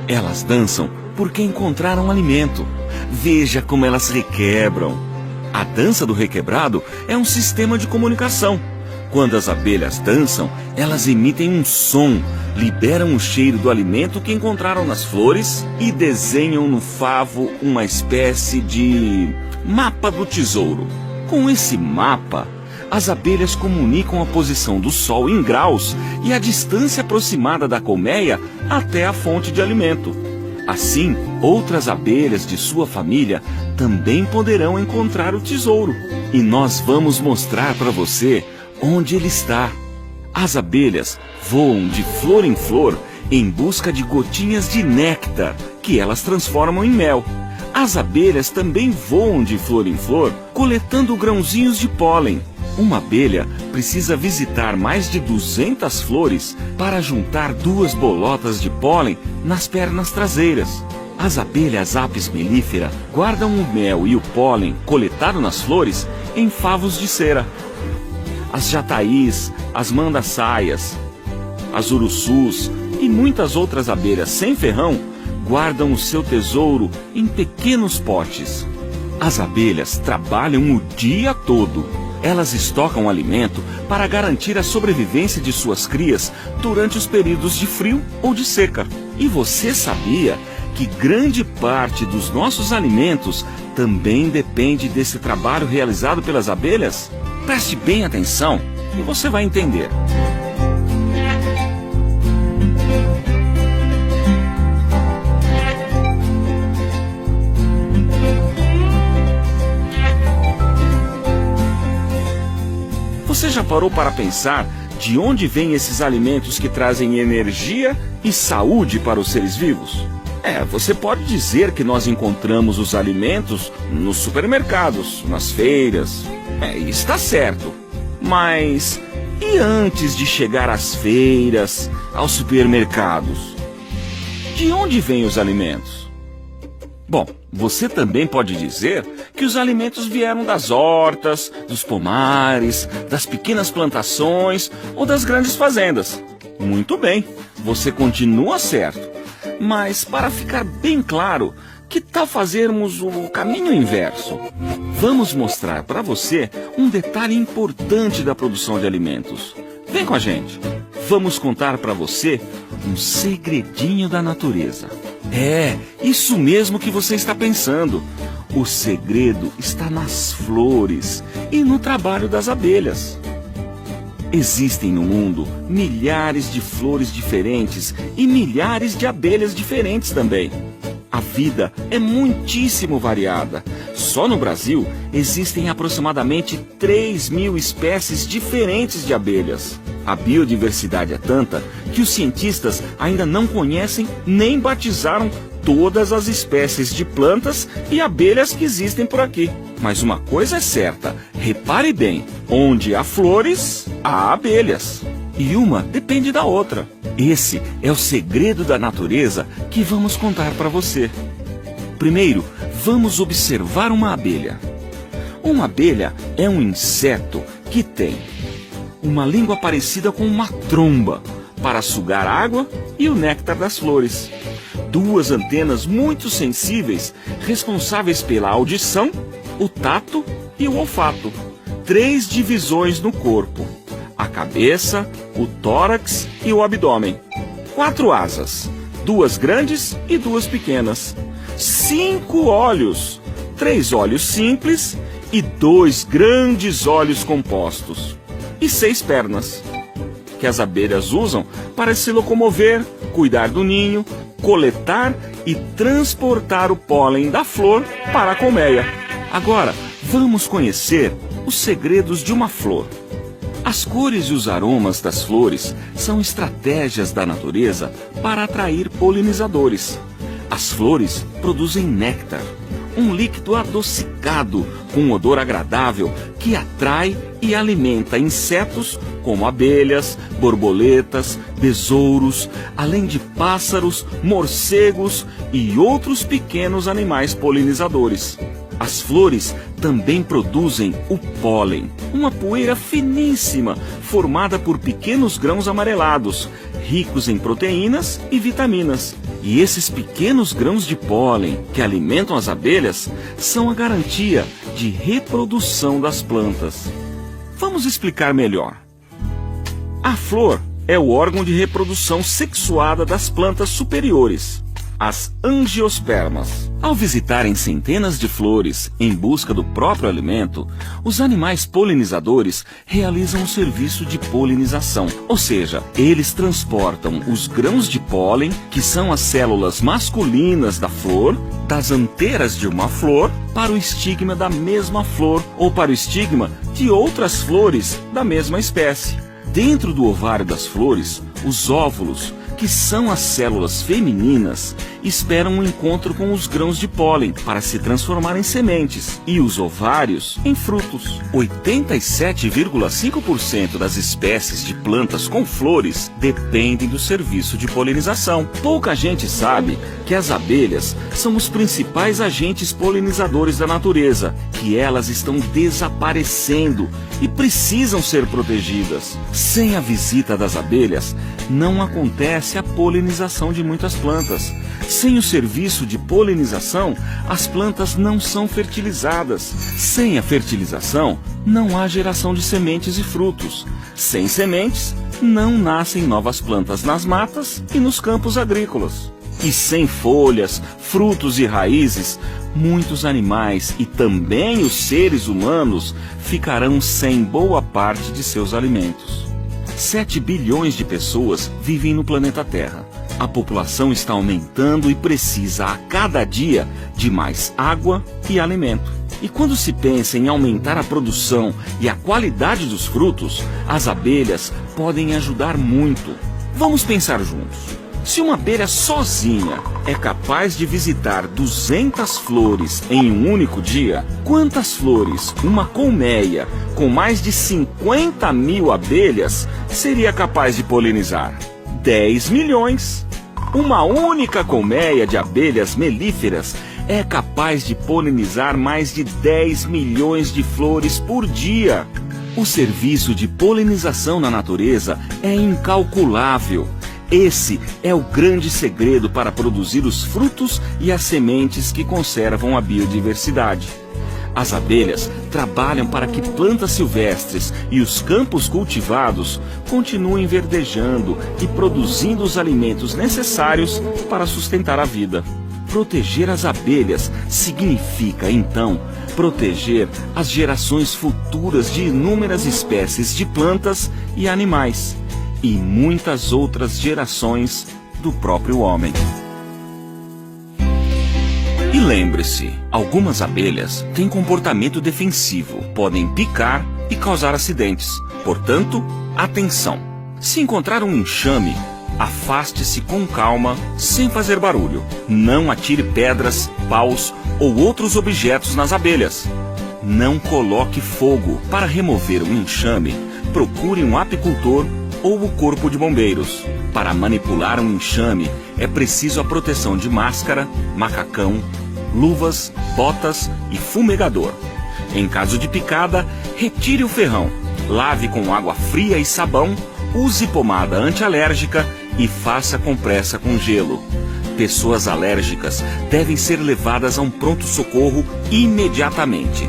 Elas dançam porque encontraram alimento. Veja como elas requebram. A dança do requebrado é um sistema de comunicação. Quando as abelhas dançam, elas emitem um som, liberam o cheiro do alimento que encontraram nas flores e desenham no favo uma espécie de mapa do tesouro. Com esse mapa, as abelhas comunicam a posição do sol em graus e a distância aproximada da colmeia até a fonte de alimento. Assim, outras abelhas de sua família também poderão encontrar o tesouro. E nós vamos mostrar para você onde ele está. As abelhas voam de flor em flor em busca de gotinhas de néctar, que elas transformam em mel. As abelhas também voam de flor em flor, coletando grãozinhos de pólen. Uma abelha precisa visitar mais de 200 flores para juntar 2 bolotas de pólen nas pernas traseiras. As abelhas Apis mellifera guardam o mel e o pólen coletado nas flores em favos de cera. As jataís, as mandaçaias, as urussus e muitas outras abelhas sem ferrão guardam o seu tesouro em pequenos potes. As abelhas trabalham o dia todo. Elas estocam alimento para garantir a sobrevivência de suas crias durante os períodos de frio ou de seca. E você sabia que grande parte dos nossos alimentos também depende desse trabalho realizado pelas abelhas? Preste bem atenção e você vai entender. Você já parou para pensar de onde vêm esses alimentos que trazem energia e saúde para os seres vivos? Você pode dizer que nós encontramos os alimentos nos supermercados, nas feiras. Está certo. Mas e antes de chegar às feiras, aos supermercados? De onde vêm os alimentos? Bom, você também pode dizer que os alimentos vieram das hortas, dos pomares, das pequenas plantações ou das grandes fazendas. Muito bem, você continua certo. Mas para ficar bem claro, que tal fazermos o caminho inverso? Vamos mostrar para você um detalhe importante da produção de alimentos. Vem com a gente. Vamos contar para você um segredinho da natureza. Isso mesmo que você está pensando. O segredo está nas flores e no trabalho das abelhas. Existem no mundo milhares de flores diferentes e milhares de abelhas diferentes também. A vida é muitíssimo variada. Só no Brasil existem aproximadamente 3.000 espécies diferentes de abelhas. A biodiversidade é tanta que os cientistas ainda não conhecem nem batizaram todas as espécies de plantas e abelhas que existem por aqui. Mas uma coisa é certa, repare bem, onde há flores, há abelhas. E uma depende da outra. Esse é o segredo da natureza que vamos contar para você. Primeiro, vamos observar uma abelha. Uma abelha é um inseto que tem uma língua parecida com uma tromba para sugar água e o néctar das flores. 2 antenas muito sensíveis, responsáveis pela audição, o tato e o olfato. 3 divisões no corpo: a cabeça, o tórax e o abdômen. 4 asas, 2 grandes e 2 pequenas. 5 olhos, 3 olhos simples e 2 grandes olhos compostos. E 6 pernas, que as abelhas usam para se locomover, cuidar do ninho, coletar e transportar o pólen da flor para a colmeia. Agora, vamos conhecer os segredos de uma flor. As cores e os aromas das flores são estratégias da natureza para atrair polinizadores. As flores produzem néctar, um líquido adocicado com um odor agradável que atrai e alimenta insetos como abelhas, borboletas, besouros, além de pássaros, morcegos e outros pequenos animais polinizadores. As flores também produzem o pólen, uma poeira finíssima formada por pequenos grãos amarelados, ricos em proteínas e vitaminas. E esses pequenos grãos de pólen que alimentam as abelhas são a garantia de reprodução das plantas. Vamos explicar melhor. A flor é o órgão de reprodução sexuada das plantas superiores, as angiospermas. Ao visitarem centenas de flores em busca do próprio alimento, os animais polinizadores realizam o serviço de polinização, ou seja, eles transportam os grãos de pólen, que são as células masculinas da flor, das anteiras de uma flor, para o estigma da mesma flor ou para o estigma de outras flores da mesma espécie. Dentro do ovário das flores, os óvulos, que são as células femininas, esperam um encontro com os grãos de pólen para se transformar em sementes e os ovários em frutos. 87,5% das espécies de plantas com flores dependem do serviço de polinização. Pouca gente sabe que as abelhas são os principais agentes polinizadores da natureza, que elas estão desaparecendo e precisam ser protegidas. Sem a visita das abelhas, não acontece a polinização de muitas plantas. Sem o serviço de polinização, as plantas não são fertilizadas. Sem a fertilização, não há geração de sementes e frutos. Sem sementes, não nascem novas plantas nas matas e nos campos agrícolas. E sem folhas, frutos e raízes, muitos animais e também os seres humanos ficarão sem boa parte de seus alimentos. 7 bilhões de pessoas vivem no planeta Terra. A população está aumentando e precisa a cada dia de mais água e alimento. E quando se pensa em aumentar a produção e a qualidade dos frutos, as abelhas podem ajudar muito. Vamos pensar juntos. Se uma abelha sozinha é capaz de visitar 200 flores em um único dia, quantas flores uma colmeia com mais de 50 mil abelhas seria capaz de polinizar? 10 milhões! Uma única colmeia de abelhas melíferas é capaz de polinizar mais de 10 milhões de flores por dia. O serviço de polinização na natureza é incalculável. Esse é o grande segredo para produzir os frutos e as sementes que conservam a biodiversidade. As abelhas trabalham para que plantas silvestres e os campos cultivados continuem verdejando e produzindo os alimentos necessários para sustentar a vida. Proteger as abelhas significa, então, proteger as gerações futuras de inúmeras espécies de plantas e animais, e muitas outras gerações do próprio homem. E lembre-se, algumas abelhas têm comportamento defensivo, podem picar e causar acidentes. Portanto, atenção! Se encontrar um enxame, afaste-se com calma, sem fazer barulho. Não atire pedras, paus ou outros objetos nas abelhas. Não coloque fogo. Para remover um enxame, procure um apicultor ou o corpo de bombeiros. Para manipular um enxame, é preciso a proteção de máscara, macacão, luvas, botas e fumegador. Em caso de picada, retire o ferrão, lave com água fria e sabão, use pomada antialérgica e faça compressa com gelo. Pessoas alérgicas devem ser levadas a um pronto-socorro imediatamente.